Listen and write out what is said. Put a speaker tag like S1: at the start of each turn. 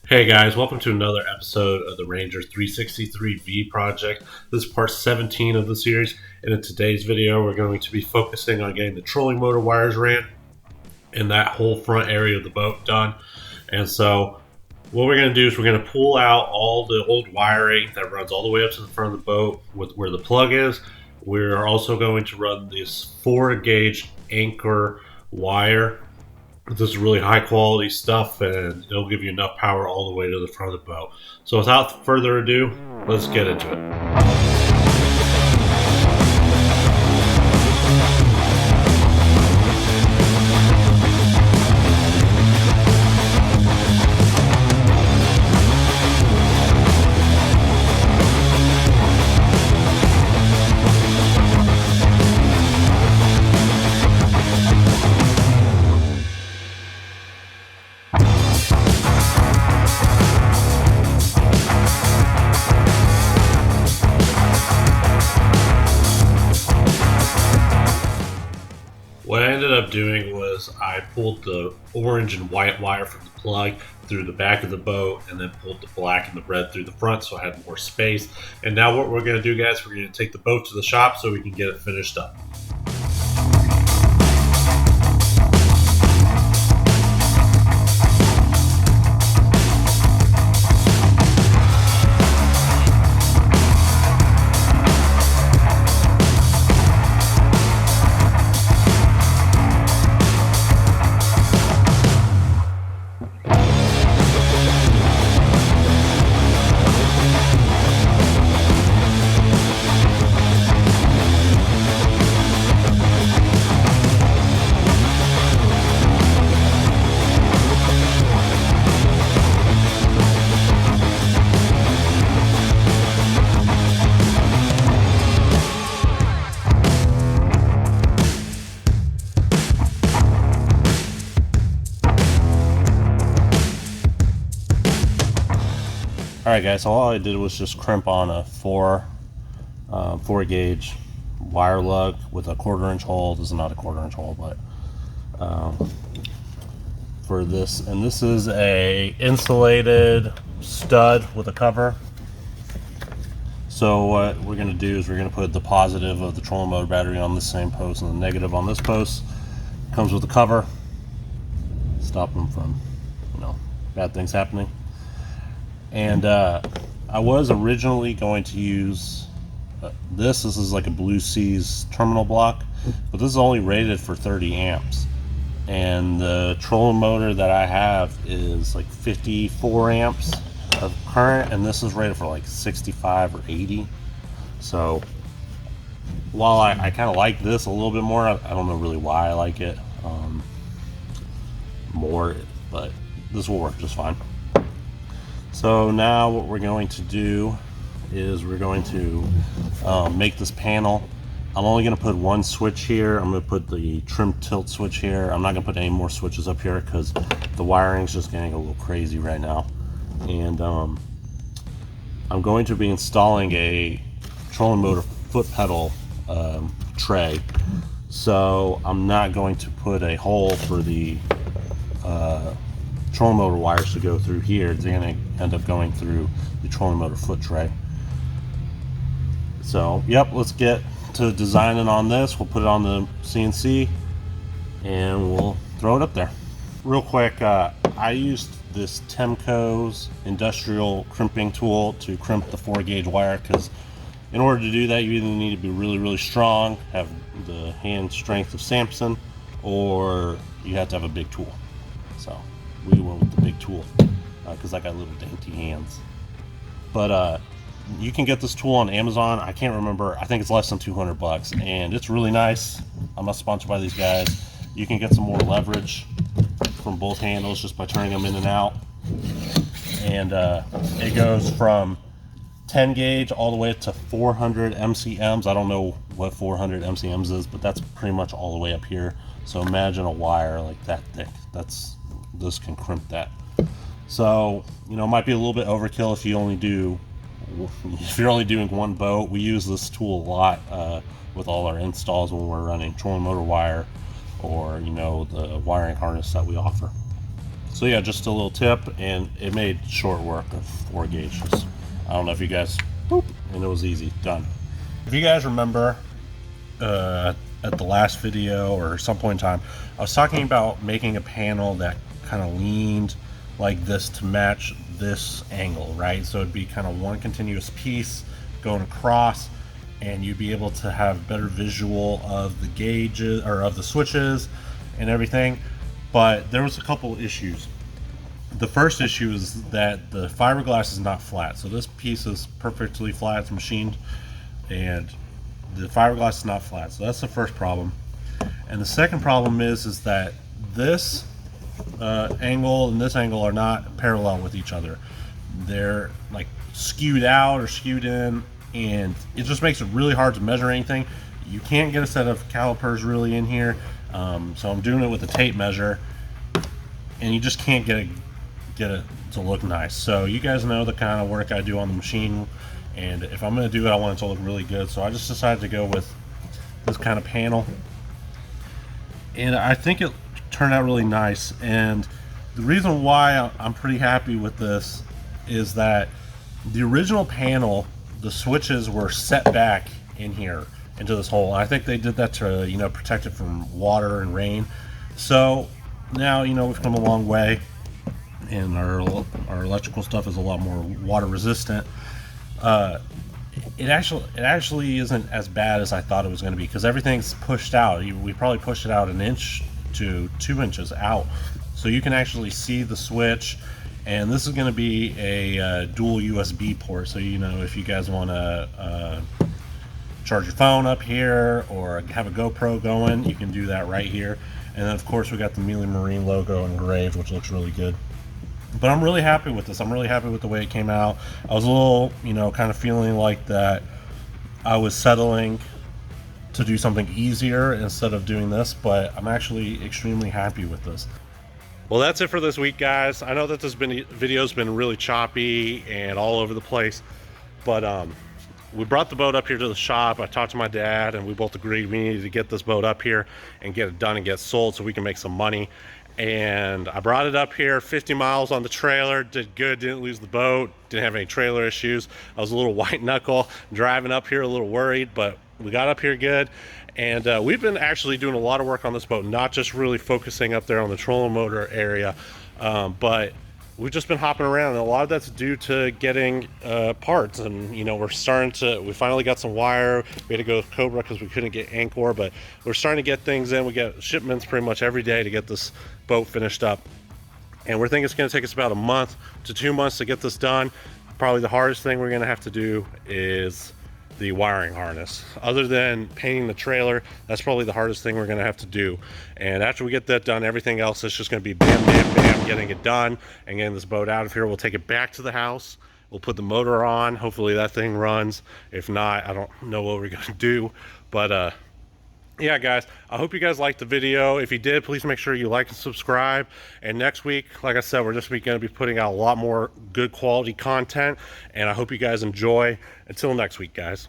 S1: Hey guys, welcome to another episode of the Ranger 363V project. This is part 17 of the series, and in today's video we're going to be focusing on getting the trolling motor wires ran and that whole front area of the boat done. And so what we're going to do is we're going to pull out all the old wiring that runs all the way up to the front of the boat with where the plug is. We're also going to run this 4-gauge anchor wire. This is really high quality stuff, and it'll give you enough power all the way to the front of the boat. So without further ado, let's get into it. What I ended up doing was I pulled the orange and white wire from the plug through the back of the boat and then pulled the black and the red through the front so I had more space. And now what we're going to do, guys, we're going to take the boat to the shop so we can get it finished up. Alright guys, so all I did was just crimp on a 4-gauge wire lug with a 1/4-inch hole. This is not a 1/4-inch hole, but for this, and this is a insulated stud with a cover. So what we're going to do is we're going to put the positive of the trolling motor battery on this same post and the negative on this post. Comes with a cover, stop them from, bad things happening. And I was originally going to use this is like a Blue Seas terminal block, but this is only rated for 30 amps, and the trolling motor that I have is like 54 amps of current, and this is rated for like 65 or 80. So while I kind of like this a little bit more, I don't know really why I like it more, but this will work just fine. So now what we're going to do is we're going to make this panel. I'm only going to put one switch here. I'm going to put the trim tilt switch here. I'm not going to put any more switches up here because the wiring is just getting a little crazy right now. And I'm going to be installing a trolling motor foot pedal tray. So I'm not going to put a hole for the trolling motor wires to go through here. They're going to end up going through the trolling motor foot tray. So yep, let's get to designing on this. We'll put it on the CNC and we'll throw it up there. Real quick, I used this Temco's industrial crimping tool to crimp the 4-gauge wire, because in order to do that you either need to be really strong, have the hand strength of Samson, or you have to have a big tool. So we went with the big tool because I got little dainty hands. But you can get this tool on Amazon. I can't remember. I think it's less than 200 bucks, and it's really nice. I'm not sponsored by these guys. You can get some more leverage from both handles just by turning them in and out. And it goes from 10 gauge all the way to 400 MCMs. I don't know what 400 MCMs is, but that's pretty much all the way up here. So imagine a wire like that thick. That's this can crimp that. So, you know, it might be a little bit overkill if you're only doing one boat. We use this tool a lot with all our installs when we're running trolling motor wire, or, you know, the wiring harness that we offer. So yeah, just a little tip, and it made short work of 4 gauges. I don't know if you guys, boop, and it was easy, done. If you guys remember at the last video or some point in time, I was talking about making a panel that kind of leaned like this to match this angle, right? So it'd be kind of one continuous piece going across, and you'd be able to have better visual of the gauges or of the switches and everything. But there was a couple issues. The first issue is that the fiberglass is not flat. So this piece is perfectly flat, it's machined, and the fiberglass is not flat. So that's the first problem. And the second problem is that this angle and this angle are not parallel with each other. They're like skewed out or skewed in, and it just makes it really hard to measure anything. You can't get a set of calipers really in here, so I'm doing it with a tape measure, and you just can't get it to look nice. So you guys know the kind of work I do on the machine, and if I'm going to do it, I want it to look really good. So I just decided to go with this kind of panel, and I think it turned out really nice. And the reason why I'm pretty happy with this is that the original panel, the switches were set back in here into this hole. I think they did that to, you know, protect it from water and rain. So now, you know, we've come a long way, and our electrical stuff is a lot more water resistant. It actually isn't as bad as I thought it was going to be, because everything's pushed out. We probably pushed it out 1 inch to 2 inches out, so you can actually see the switch. And this is going to be a dual USB port, so, you know, if you guys want to charge your phone up here or have a GoPro going, you can do that right here. And then of course we got the Mealey Marine logo engraved, which looks really good. But I'm really happy with this. I'm really happy with the way it came out. I was a little, you know, kind of feeling like that I was settling to do something easier instead of doing this, but I'm actually extremely happy with this. Well, that's it for this week, guys. I know that this video's been really choppy and all over the place, but we brought the boat up here to the shop. I talked to my dad, and we both agreed we needed to get this boat up here and get it done and get sold so we can make some money. And I brought it up here, 50 miles on the trailer, did good, didn't lose the boat, didn't have any trailer issues. I was a little white knuckle driving up here, a little worried, but we got up here good. And we've been actually doing a lot of work on this boat, not just really focusing up there on the trolling motor area, but we've just been hopping around, and a lot of that's due to getting parts. And, you know, we finally got some wire. We had to go with Cobra because we couldn't get Anchor, but we're starting to get things in. We get shipments pretty much every day to get this boat finished up, and we're thinking it's going to take us about 1 month to 2 months to get this done. Probably the hardest thing we're going to have to do is the wiring harness. Other than painting the trailer, that's probably the hardest thing we're going to have to do. And after we get that done, everything else is just going to be bam, bam, bam, getting it done and getting this boat out of here. We'll take it back to the house. We'll put the motor on. Hopefully that thing runs. If not, I don't know what we're going to do. But yeah, guys, I hope you guys liked the video. If you did, please make sure you like and subscribe. And next week, like I said, we're just going to be putting out a lot more good quality content, and I hope you guys enjoy. Until next week, guys.